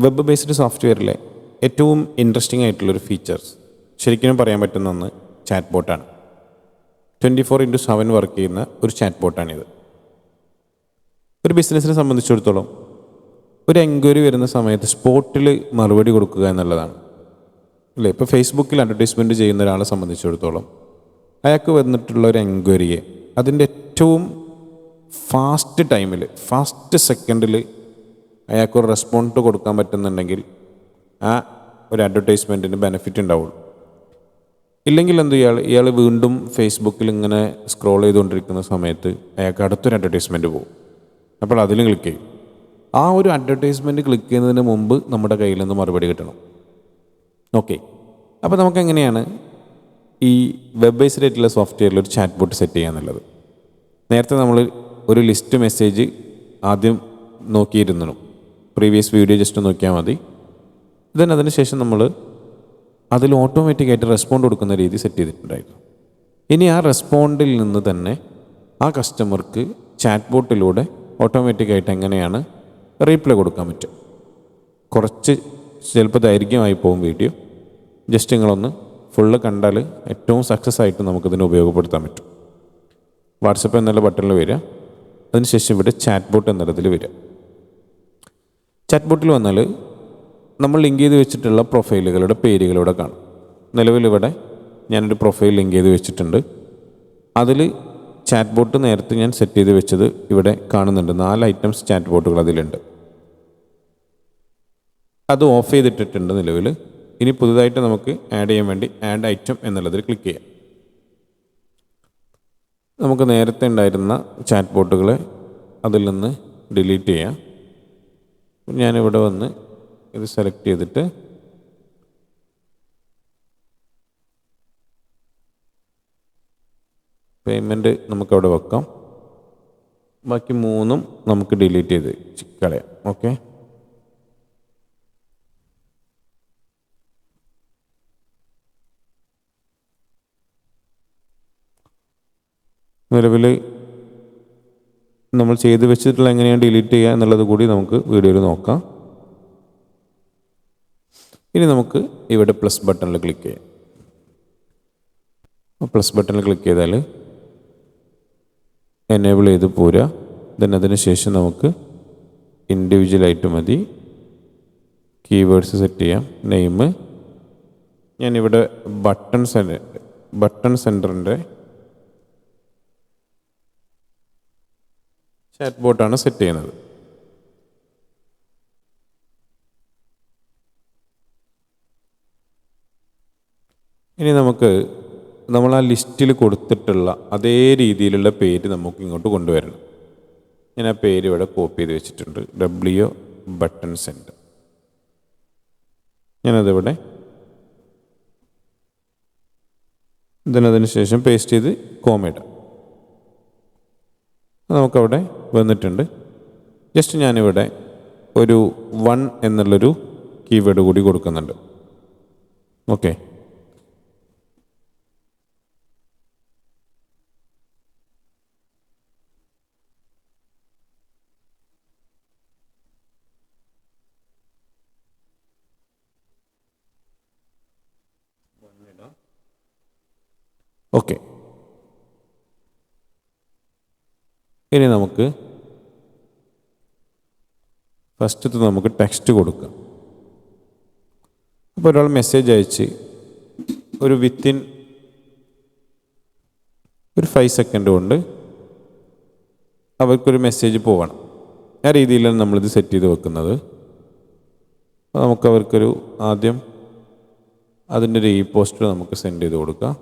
Web based സോഫ്റ്റ്വെയറിലെ ഏറ്റവും interesting ആയിട്ടുള്ളൊരു features ശരിക്കും പറയാൻ പറ്റുന്ന ഒന്ന് ചാറ്റ് ബോട്ടാണ്. 24/7 വർക്ക് ചെയ്യുന്ന ഒരു ചാറ്റ് ബോട്ടാണിത്. ഒരു ബിസിനസ്സിനെ സംബന്ധിച്ചിടത്തോളം ഒരു എൻക്വയറി വരുന്ന സമയത്ത് സ്പോട്ടിൽ മറുപടി കൊടുക്കുക എന്നുള്ളതാണ് അല്ലേ. ഇപ്പോൾ ഫേസ്ബുക്കിൽ അഡ്വർടൈസ്മെൻറ്റ് ചെയ്യുന്ന ഒരാളെ സംബന്ധിച്ചിടത്തോളം അയാൾക്ക് വന്നിട്ടുള്ള ഒരു എൻക്വയറിയെ അതിൻ്റെ ഏറ്റവും ഫാസ്റ്റ് ടൈമിൽ, ഫാസ്റ്റ് സെക്കൻഡിൽ അയാൾക്കൊരു റെസ്പോണ്ട് കൊടുക്കാൻ പറ്റുന്നുണ്ടെങ്കിൽ ആ ഒരു അഡ്വർടൈസ്മെൻറ്റിന് ബെനിഫിറ്റ് ഉണ്ടാവുള്ളൂ. ഇല്ലെങ്കിൽ എന്ത് ഇയാൾ വീണ്ടും ഫേസ്ബുക്കിൽ ഇങ്ങനെ സ്ക്രോൾ ചെയ്തുകൊണ്ടിരിക്കുന്ന സമയത്ത് അയാൾക്ക് അടുത്തൊരു അഡ്വർടൈസ്മെൻറ്റ് പോകും. അപ്പോൾ അതിൽ ക്ലിക്ക് ചെയ്യും. ആ ഒരു അഡ്വർടൈസ്മെൻറ്റ് ക്ലിക്ക് ചെയ്യുന്നതിന് മുമ്പ് നമ്മുടെ കയ്യിൽ നിന്ന് മറുപടി കിട്ടണം. ഓക്കെ, അപ്പോൾ നമുക്കെങ്ങനെയാണ് ഈ വെബ് ബേസ്ഡ് ആയിട്ടുള്ള സോഫ്റ്റ്വെയറിൽ ഒരു ചാറ്റ് ബോട്ട് സെറ്റ് ചെയ്യാന്നുള്ളത്? നേരത്തെ നമ്മൾ ഒരു ലിസ്റ്റ് മെസ്സേജ് ആദ്യം നോക്കിയിരുന്നു. പ്രീവിയസ് വീഡിയോ ജസ്റ്റ് നോക്കിയാൽ മതി. അതിന് ശേഷം നമ്മൾ അതിൽ ഓട്ടോമാറ്റിക്കായിട്ട് റെസ്പോണ്ട് കൊടുക്കുന്ന രീതി സെറ്റ് ചെയ്തിട്ടുണ്ടായിരുന്നു. ഇനി ആ റെസ്പോണ്ടിൽ നിന്ന് തന്നെ ആ കസ്റ്റമർക്ക് ചാറ്റ് ബോട്ടിലൂടെ ഓട്ടോമാറ്റിക്കായിട്ട് എങ്ങനെയാണ് റീപ്ലൈ കൊടുക്കാൻ പറ്റും. കുറച്ച് ചിലപ്പോൾ ദൈർഘ്യമായി പോകും വീഡിയോ. ജസ്റ്റ് നിങ്ങളൊന്ന് ഫുള്ള് കണ്ടാൽ ഏറ്റവും സക്സസ് ആയിട്ട് നമുക്കിതിനെ ഉപയോഗപ്പെടുത്താൻ പറ്റും. വാട്സപ്പ് എന്നുള്ള ബട്ടണിൽ വരിക, അതിനുശേഷം ഇവിടെ ചാറ്റ് ബോട്ട് എന്നുള്ളതിൽ വരിക. ചാറ്റ് ബോട്ടിൽ വന്നാൽ നമ്മൾ ലിങ്ക് ചെയ്ത് വെച്ചിട്ടുള്ള പ്രൊഫൈലുകളുടെ പേരുകളിവിടെ കാണും. നിലവിലിവിടെ ഞാനൊരു പ്രൊഫൈൽ ലിങ്ക് ചെയ്ത് വെച്ചിട്ടുണ്ട്. അതിൽ ചാറ്റ് ബോട്ട് നേരത്തെ ഞാൻ സെറ്റ് ചെയ്ത് വെച്ചത് ഇവിടെ കാണുന്നുണ്ട്. 4 ഐറ്റംസ് ചാറ്റ് ബോട്ടുകൾ അതിലുണ്ട്. അത് ഓഫ് ചെയ്തിട്ടിട്ടുണ്ട് നിലവിൽ. ഇനി പുതുതായിട്ട് നമുക്ക് ആഡ് ചെയ്യാൻ വേണ്ടി ആഡ് ഐറ്റം എന്നുള്ളതിൽ ക്ലിക്ക് ചെയ്യാം. നമുക്ക് നേരത്തെ ഉണ്ടായിരുന്ന ചാറ്റ് ബോട്ടുകളെ അതിൽ നിന്ന് ഡിലീറ്റ് ചെയ്യാം. ഞാനിവിടെ വന്ന് ഇത് സെലക്ട് ചെയ്തിട്ട് പേയ്മെൻറ്റ് നമുക്കവിടെ വെക്കാം. ബാക്കി 3 നമുക്ക് ഡിലീറ്റ് ചെയ്ത് കളയാം. ഓക്കെ, നിലവിൽ നമ്മൾ ചെയ്ത് വെച്ചിട്ടുള്ള എങ്ങനെയാണ് ഡിലീറ്റ് ചെയ്യുക എന്നുള്ളത് കൂടി നമുക്ക് വീഡിയോയിൽ നോക്കാം. ഇനി നമുക്ക് ഇവിടെ പ്ലസ് ബട്ടണിൽ ക്ലിക്ക് ചെയ്യാം. പ്ലസ് ബട്ടണിൽ ക്ലിക്ക് ചെയ്താൽ എനേബിൾ ചെയ്ത് പോരാ. അതിന് ശേഷം നമുക്ക് ഇൻഡിവിജ്വലായിട്ട് മതി. കീവേഡ്സ് സെറ്റ് ചെയ്യാം. നെയിം ഞാനിവിടെ ബട്ടൺ സെൻറ്ററിൻ്റെ ചാറ്റ് ബോട്ടാണ് സെറ്റ് ചെയ്യുന്നത്. ഇനി നമ്മൾ ആ ലിസ്റ്റിൽ കൊടുത്തിട്ടുള്ള അതേ രീതിയിലുള്ള പേര് നമുക്ക് ഇങ്ങോട്ട് കൊണ്ടുവരണം. ഞാൻ ആ പേര് ഇവിടെ കോപ്പി ചെയ്ത് വെച്ചിട്ടുണ്ട്. W button centre. ഞാനതിവിടെ അതിന് ശേഷം പേസ്റ്റ് ചെയ്ത് കോമയിടാം. നമുക്കവിടെ വന്നിട്ടുണ്ട്. ജസ്റ്റ് ഞാനിവിടെ ഒരു 1 എന്നുള്ളൊരു കീവേഡ് കൂടി കൊടുക്കുന്നുണ്ട്. Okay, okay. ഇനി നമുക്ക് ഫസ്റ്റത്തെ നമുക്ക് ടെക്സ്റ്റ് കൊടുക്കാം. അപ്പോൾ ഒരാൾ മെസ്സേജ് അയച്ച് ഒരു വിത്തിൻ ഒരു 5 സെക്കൻഡ് കൊണ്ട് അവർക്കൊരു മെസ്സേജ് പോകണം. ആ രീതിയിലാണ് നമ്മളിത് സെറ്റ് ചെയ്ത് വെക്കുന്നത്. അപ്പോൾ നമുക്ക് അവർക്കൊരു ആദ്യം അതിൻ്റെ ഒരു പോസ്റ്റർ നമുക്ക് സെൻഡ് ചെയ്ത് കൊടുക്കാം.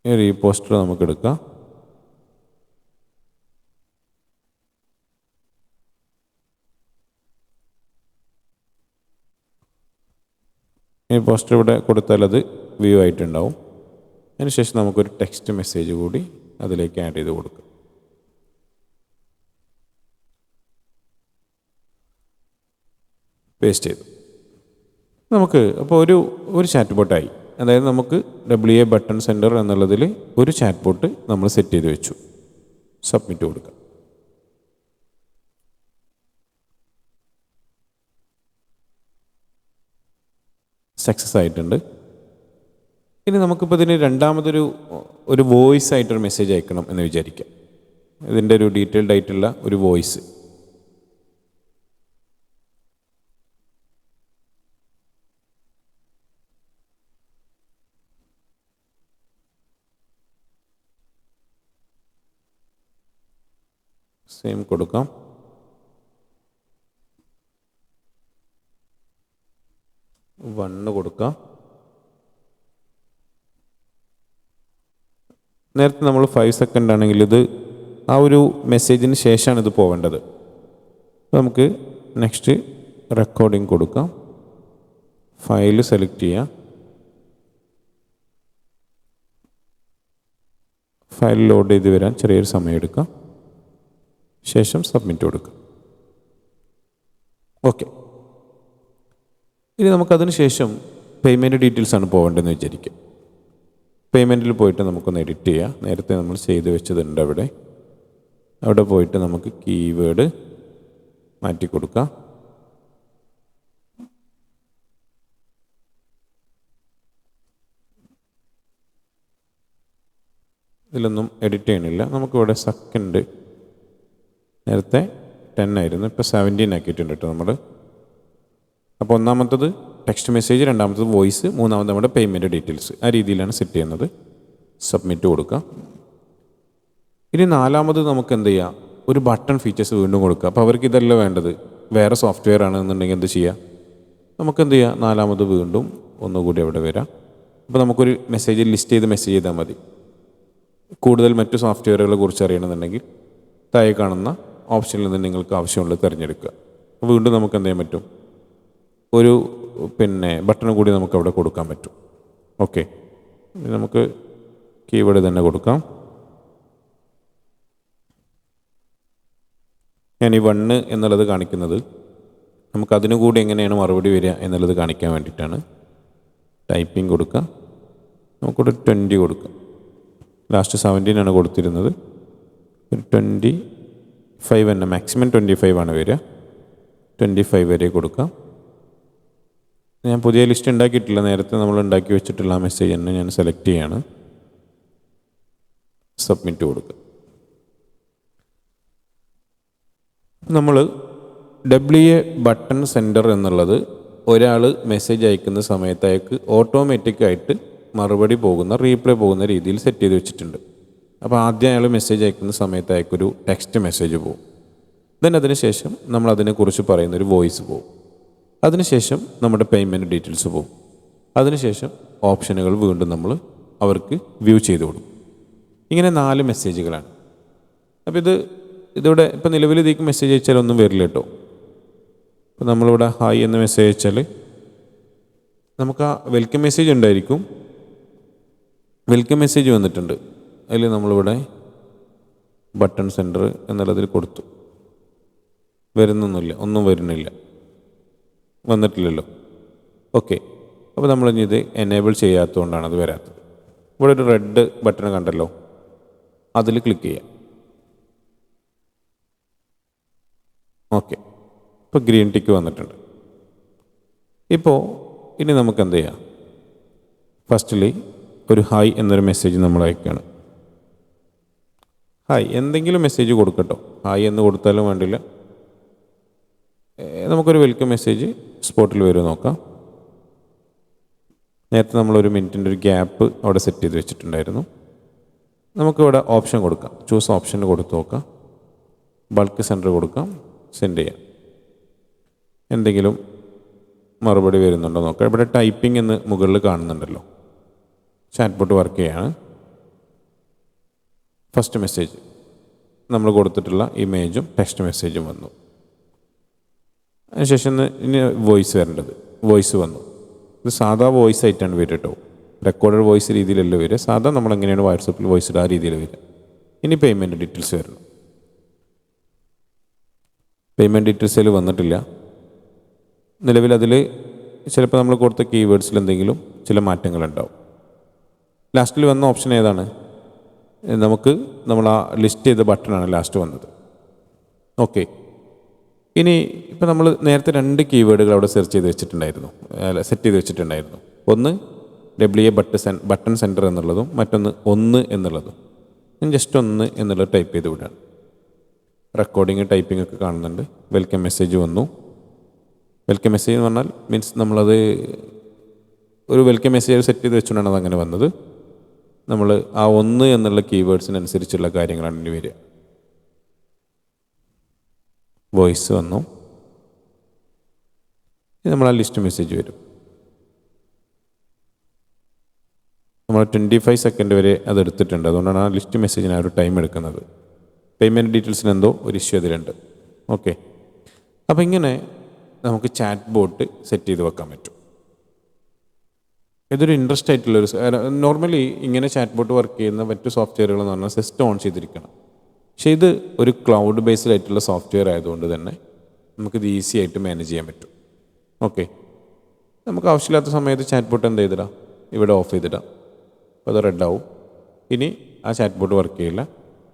ഈ പോസ്റ്റർ നമുക്ക് എടുക്കാം. ഈ പോസ്റ്റർ ഇവിടെ കൊടുത്താൽ അത് വ്യൂ ആയിട്ടുണ്ടാവും. അതിനുശേഷം നമുക്കൊരു ടെക്സ്റ്റ് മെസ്സേജ് കൂടി അതിലേക്ക് ആഡ് ചെയ്ത് കൊടുക്കാം. പേസ്റ്റ് ചെയ്തു. നമുക്ക് അപ്പോൾ ഒരു ചാറ്റ് ബോട്ടായി. അതായത് നമുക്ക് WA ബട്ടൺ സെൻറ്റർ എന്നുള്ളതിൽ ഒരു ചാറ്റ് ബോട്ട് നമ്മൾ സെറ്റ് ചെയ്ത് വെച്ചു. സബ്മിറ്റ് കൊടുക്കാം. സക്സസ് ആയിട്ടുണ്ട്. ഇനി നമുക്കിപ്പോൾ ഇതിന് രണ്ടാമതൊരു വോയിസ് ആയിട്ടൊരു മെസ്സേജ് അയക്കണം എന്ന് വിചാരിക്കാം. ഇതിൻ്റെ ഒരു ഡീറ്റെയിൽഡ് ആയിട്ടുള്ള ഒരു വോയിസ്. സെയിം കൊടുക്കാം. വണ്ണ് കൊടുക്കാം. നേരത്തെ നമ്മൾ 5 സെക്കൻഡ് ആണെങ്കിൽ ഇത് ആ ഒരു മെസ്സേജിന് ശേഷമാണ് ഇത് പോവേണ്ടത്. നമുക്ക് നെക്സ്റ്റ് റെക്കോർഡിംഗ് കൊടുക്കാം. ഫയൽ സെലക്ട് ചെയ്യാം. ഫയൽ ലോഡ് ചെയ്ത് വരാൻ ചെറിയൊരു സമയം എടുക്കാം. ശേഷം സബ്മിറ്റ് കൊടുക്കുക. ഓക്കെ. ഇനി നമുക്കതിന് ശേഷം പേയ്മെൻറ്റ് ഡീറ്റെയിൽസാണ് പോകേണ്ടതെന്ന് വിചാരിക്കുക. പേയ്മെൻറ്റിൽ പോയിട്ട് നമുക്കൊന്ന് എഡിറ്റ് ചെയ്യാം. നേരത്തെ നമ്മൾ ചെയ്ത് വെച്ചതുണ്ട് അവിടെ പോയിട്ട് നമുക്ക് കീവേഡ് മാറ്റി കൊടുക്കാം. ഇതിലൊന്നും എഡിറ്റ് ചെയ്യണില്ല. നമുക്കിവിടെ സെക്കൻഡ് നേരത്തെ 10 ആയിരുന്നു, ഇപ്പോൾ 17 ആക്കിയിട്ടുണ്ട് കേട്ടോ നമ്മൾ. അപ്പോൾ ഒന്നാമത്തത് ടെക്സ്റ്റ് മെസ്സേജ്, രണ്ടാമത്തത് വോയിസ്, മൂന്നാമത് നമ്മുടെ പേയ്മെൻറ്റ് ഡീറ്റെയിൽസ്. ആ രീതിയിലാണ് സെറ്റ് ചെയ്യുന്നത്. സബ്മിറ്റ് കൊടുക്കുക. ഇനി നാലാമത് നമുക്ക് എന്ത് ചെയ്യാം, ഒരു ബട്ടൺ ഫീച്ചേഴ്സ് വീണ്ടും കൊടുക്കുക. അപ്പോൾ അവർക്ക് ഇതല്ല വേണ്ടത്, വേറെ സോഫ്റ്റ്വെയർ ആണെന്നുണ്ടെങ്കിൽ എന്ത് ചെയ്യുക, നമുക്ക് എന്ത് ചെയ്യുക, നാലാമത് വീണ്ടും ഒന്നുകൂടി അവിടെ വരാം. അപ്പോൾ നമുക്കൊരു മെസ്സേജ് ലിസ്റ്റ് ചെയ്ത് മെസ്സേജ് ചെയ്താൽ മതി. കൂടുതൽ മറ്റു സോഫ്റ്റ്വെയറുകളെ കുറിച്ച് അറിയണമെന്നുണ്ടെങ്കിൽ താഴെ കാണുന്ന ഓപ്ഷനിൽ നിന്ന് നിങ്ങൾക്ക് ആവശ്യമുള്ളത് തിരഞ്ഞെടുക്കുക. വീണ്ടും നമുക്ക് എന്ത് ചെയ്യാൻ പറ്റും, ഒരു ബട്ടൺ കൂടി നമുക്ക് അവിടെ കൊടുക്കാൻ പറ്റും. ഓക്കെ, നമുക്ക് കീവേഡ് തന്നെ കൊടുക്കാം. ഞാൻ ഈ 1 എന്നുള്ളത് കാണിക്കുന്നത് നമുക്കതിനു കൂടി എങ്ങനെയാണ് മറുപടി വരിക എന്നുള്ളത് കാണിക്കാൻ വേണ്ടിയിട്ടാണ്. ടൈപ്പിംഗ് കൊടുക്കുക. നമുക്കൊരു 20 കൊടുക്കാം. ലാസ്റ്റ് 17 കൊടുത്തിരുന്നത്. ഒരു 25 തന്നെ, മാക്സിമം 25 വരിക. 25 വരെ കൊടുക്കാം. ഞാൻ പുതിയ ലിസ്റ്റ് ഉണ്ടാക്കിയിട്ടില്ല, നേരത്തെ നമ്മൾ ഉണ്ടാക്കി വെച്ചിട്ടുള്ള ആ മെസ്സേജ് തന്നെ ഞാൻ സെലക്ട് ചെയ്യാണ്. സബ്മിറ്റ് കൊടുക്കുക. നമ്മൾ WA ബട്ടൺ സെൻഡർ എന്നുള്ളത് ഒരാൾ മെസ്സേജ് അയക്കുന്ന സമയത്തേക്ക് ഓട്ടോമാറ്റിക്കായിട്ട് മറുപടി പോകുന്ന, റീപ്ലൈ പോകുന്ന രീതിയിൽ സെറ്റ് ചെയ്ത് വെച്ചിട്ടുണ്ട്. അപ്പോൾ ആദ്യം അയാൾ മെസ്സേജ് അയക്കുന്ന സമയത്തേക്കൊരു ടെക്സ്റ്റ് മെസ്സേജ് പോകും. അതിന് ശേഷം നമ്മൾ അതിനെക്കുറിച്ച് പറയുന്നൊരു വോയിസ് പോകും. അതിനുശേഷം നമ്മുടെ പേയ്മെൻറ്റ് ഡീറ്റെയിൽസ് പോകും. അതിനുശേഷം ഓപ്ഷനുകൾ വീണ്ടും നമ്മൾ അവർക്ക് വ്യൂ ചെയ്ത് കൊടുക്കും. ഇങ്ങനെ 4 മെസ്സേജുകളാണ്. അപ്പോൾ ഇതിവിടെ ഇപ്പോൾ നിലവിൽ ഇതിലേക്ക് മെസ്സേജ് അയച്ചാൽ ഒന്നും വരില്ല കേട്ടോ. ഇപ്പോൾ നമ്മളിവിടെ ഹായ് എന്ന് മെസ്സേജ് അയച്ചാൽ നമുക്ക് ആ വെൽക്കം മെസ്സേജ് ഉണ്ടായിരിക്കും. വെൽക്കം മെസ്സേജ് വന്നിട്ടുണ്ട്. അതിൽ നമ്മളിവിടെ ബട്ടൺ സെൻറ്റർ എന്നുള്ളതിൽ കൊടുത്തു. വരുന്നൊന്നുമില്ല, ഒന്നും വരുന്നില്ല, വന്നിട്ടില്ലല്ലോ. ഓക്കെ, അപ്പോൾ നമ്മളിനി ഇത് എനേബിൾ ചെയ്യാത്തതുകൊണ്ടാണ് അത് വരാത്തത്. ഇവിടെ ഒരു റെഡ് ബട്ടൺ കണ്ടല്ലോ, അതിൽ ക്ലിക്ക് ചെയ്യാം. ഓക്കെ, ഇപ്പോൾ ഗ്രീൻ ടിക്ക് വന്നിട്ടുണ്ട്. ഇപ്പോൾ ഇനി നമുക്ക് എന്ത് ചെയ്യാം, ഫസ്റ്റിൽ ഒരു ഹായ് എന്നൊരു മെസ്സേജ് നമ്മൾ അയക്കുകയാണ്. ഹായ് എന്തെങ്കിലും മെസ്സേജ് കൊടുക്കട്ടോ, ഹായ് എന്ന് കൊടുത്താലും വേണ്ടില്ല. നമുക്കൊരു വെൽക്കം മെസ്സേജ് സ്പോട്ടിൽ വരും നോക്കാം. നേരത്തെ നമ്മളൊരു മിനിറ്റിൻ്റെ ഒരു ഗ്യാപ്പ് അവിടെ സെറ്റ് ചെയ്ത് വെച്ചിട്ടുണ്ടായിരുന്നു. നമുക്കിവിടെ ഓപ്ഷൻ കൊടുക്കാം. ചൂസ് ഓപ്ഷൻ കൊടുത്ത് നോക്കാം. ബൾക്ക് സെൻറ്റർ കൊടുക്കാം. സെൻഡ് ചെയ്യാം. എന്തെങ്കിലും മറുപടി വരുന്നുണ്ടോ നോക്കാം. ഇവിടെ ടൈപ്പിംഗ് എന്ന് മുകളിൽ കാണുന്നുണ്ടല്ലോ, ചാറ്റ് ബോട്ട് വർക്ക് ചെയ്യാണ്. ഫസ്റ്റ് മെസ്സേജ് നമ്മൾ കൊടുത്തിട്ടുള്ള ഇമേജും ടെക്സ്റ്റ് മെസ്സേജും വന്നു. അതിനുശേഷം ഇനി വോയിസ് വരേണ്ടത്, വോയിസ് വന്നു. ഇത് സാധാ വോയിസ് ആയിട്ടാണ് വരിക കേട്ടോ, റെക്കോർഡഡ് വോയിസ് രീതിയിലല്ല വരിക. സാധാ നമ്മളെങ്ങനെയാണ് വാട്സപ്പിൽ വോയിസ് ഇടുക ആ രീതിയിൽ വരിക. ഇനി പേയ്മെൻറ്റ് ഡീറ്റെയിൽസ് വരണം. പേയ്മെൻറ്റ് ഡീറ്റെയിൽസിൽ വന്നിട്ടില്ല നിലവിൽ. അതിൽ ചിലപ്പോൾ നമ്മൾ കൊടുത്ത കീവേഡ്സിൽ എന്തെങ്കിലും ചില മാറ്റങ്ങളുണ്ടാവും. ലാസ്റ്റിൽ വന്ന ഓപ്ഷൻ ഏതാണ്, നമ്മൾ ആ ലിസ്റ്റ് ചെയ്ത ബട്ടണാണ് ലാസ്റ്റ് വന്നത്. ഓക്കെ, ഇനി ഇപ്പോൾ നമ്മൾ നേരത്തെ 2 കീവേഡുകൾ അവിടെ സെർച്ച് ചെയ്ത് വെച്ചിട്ടുണ്ടായിരുന്നു, സെറ്റ് ചെയ്ത് വെച്ചിട്ടുണ്ടായിരുന്നു. ഒന്ന് WA ബട്ടൺ സെൻറ്റർ എന്നുള്ളതും മറ്റൊന്ന് 1 എന്നുള്ളതും. ഞാൻ ജസ്റ്റ് 1 എന്നുള്ളത് ടൈപ്പ് ചെയ്ത് വിടാണ്. റെക്കോർഡിങ് ടൈപ്പിംഗ് ഒക്കെ കാണുന്നുണ്ട്. വെൽക്കം മെസ്സേജ് വന്നു. വെൽക്കം മെസ്സേജ് എന്ന് പറഞ്ഞാൽ മീൻസ് നമ്മളത് ഒരു വെൽക്കം മെസ്സേജ് സെറ്റ് ചെയ്ത് വെച്ചുകൊണ്ടാണ് അതങ്ങനെ വന്നത്. നമ്മൾ ആ 1 എന്നുള്ള കീവേഡ്സിനനുസരിച്ചുള്ള കാര്യങ്ങളാണ് ഇനി വരിക. വോയിസ് വന്നു. നമ്മൾ ആ ലിസ്റ്റ് മെസ്സേജ് വരും. നമ്മൾ 25 സെക്കൻഡ് വരെ അതെടുത്തിട്ടുണ്ട്. അതുകൊണ്ടാണ് ആ ലിസ്റ്റ് മെസ്സേജിന് ആ ഒരു ടൈം എടുക്കുന്നത്. പേയ്മെൻറ്റ് ഡീറ്റെയിൽസിന് എന്തോ ഒരു ഇഷ്യൂ അതിലുണ്ട്. ഓക്കെ, അപ്പോൾ ഇങ്ങനെ നമുക്ക് ചാറ്റ് ബോട്ട് സെറ്റ് ചെയ്ത് വെക്കാൻ പറ്റും. ഇതൊരു ഇൻട്രസ്റ്റ് ആയിട്ടുള്ളൊരു നോർമലി ഇങ്ങനെ ചാറ്റ് ബോട്ട് വർക്ക് ചെയ്യുന്ന മറ്റു സോഫ്റ്റ്വെയറുകൾ എന്ന് പറഞ്ഞാൽ സിസ്റ്റം ഓൺ ചെയ്തിരിക്കണം. പക്ഷേ ഇത് ഒരു ക്ലൗഡ് ബേസ്ഡ് ആയിട്ടുള്ള സോഫ്റ്റ്വെയർ ആയതുകൊണ്ട് തന്നെ നമുക്കിത് ഈസി ആയിട്ട് മാനേജ് ചെയ്യാൻ പറ്റും. ഓക്കെ, നമുക്ക് ആവശ്യമില്ലാത്ത സമയത്ത് ചാറ്റ് ബോട്ട് എന്ത് ചെയ്തിടാം, ഇവിടെ ഓഫ് ചെയ്തിടാം. അപ്പോൾ അത് റെഡ് ആവും. ഇനി ആ ചാറ്റ് ബോട്ട് വർക്ക് ചെയ്യില്ല.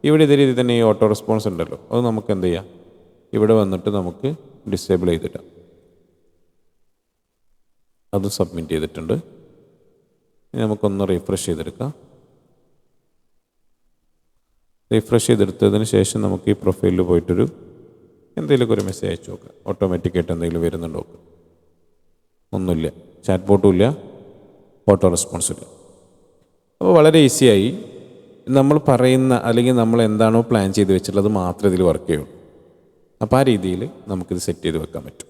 ഇവിടെ ഇതേ രീതിയിൽ തന്നെ ഈ ഓട്ടോ റെസ്പോൺസ് ഉണ്ടല്ലോ, അത് നമുക്ക് എന്ത് ചെയ്യാം, ഇവിടെ വന്നിട്ട് നമുക്ക് ഡിസേബിൾ ചെയ്തിടാം. അത് സബ്മിറ്റ് ചെയ്തിട്ടുണ്ട്. ഇനി നമുക്കൊന്ന് റീഫ്രഷ് ചെയ്തെടുക്കാം. റീഫ്രഷ് ചെയ്തെടുത്തതിന് ശേഷം നമുക്ക് ഈ പ്രൊഫൈലിൽ പോയിട്ടൊരു എന്തെങ്കിലുമൊക്കെ ഒരു മെസ്സേജ് അയച്ചു നോക്കുക. ഓട്ടോമാറ്റിക്കായിട്ട് എന്തെങ്കിലും വരുന്നുണ്ടോ നോക്കുക. ഒന്നുമില്ല, ചാറ്റ് ബോട്ടും ഇല്ല, ഓട്ടോ റെസ്പോൺസും ഇല്ല. അപ്പോൾ വളരെ ഈസിയായി നമ്മൾ പറയുന്ന അല്ലെങ്കിൽ നമ്മൾ എന്താണോ പ്ലാൻ ചെയ്ത് വെച്ചിട്ടുള്ളത് മാത്രമേ ഇതിൽ വർക്ക് ചെയ്യുള്ളൂ. അപ്പോൾ ആ രീതിയിൽ നമുക്കിത് സെറ്റ് ചെയ്ത് വെക്കാൻ പറ്റും.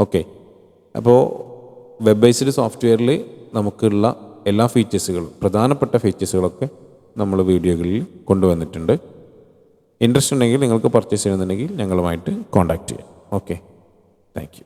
ഓക്കെ, അപ്പോൾ വെബ് ബേസ്ഡ് സോഫ്റ്റ്വെയറിൽ നമുക്കുള്ള എല്ലാ ഫീച്ചേഴ്സുകളും, പ്രധാനപ്പെട്ട ഫീച്ചേഴ്സുകളൊക്കെ നമ്മൾ വീഡിയോകളിൽ കൊണ്ടുവന്നിട്ടുണ്ട്. ഇൻട്രസ്റ്റ് ഉണ്ടെങ്കിൽ നിങ്ങൾക്ക് പർച്ചേസ് ചെയ്യുന്നുണ്ടെങ്കിൽ ഞങ്ങളുമായിട്ട് കോൺടാക്റ്റ് ചെയ്യാം. Okay, thank you.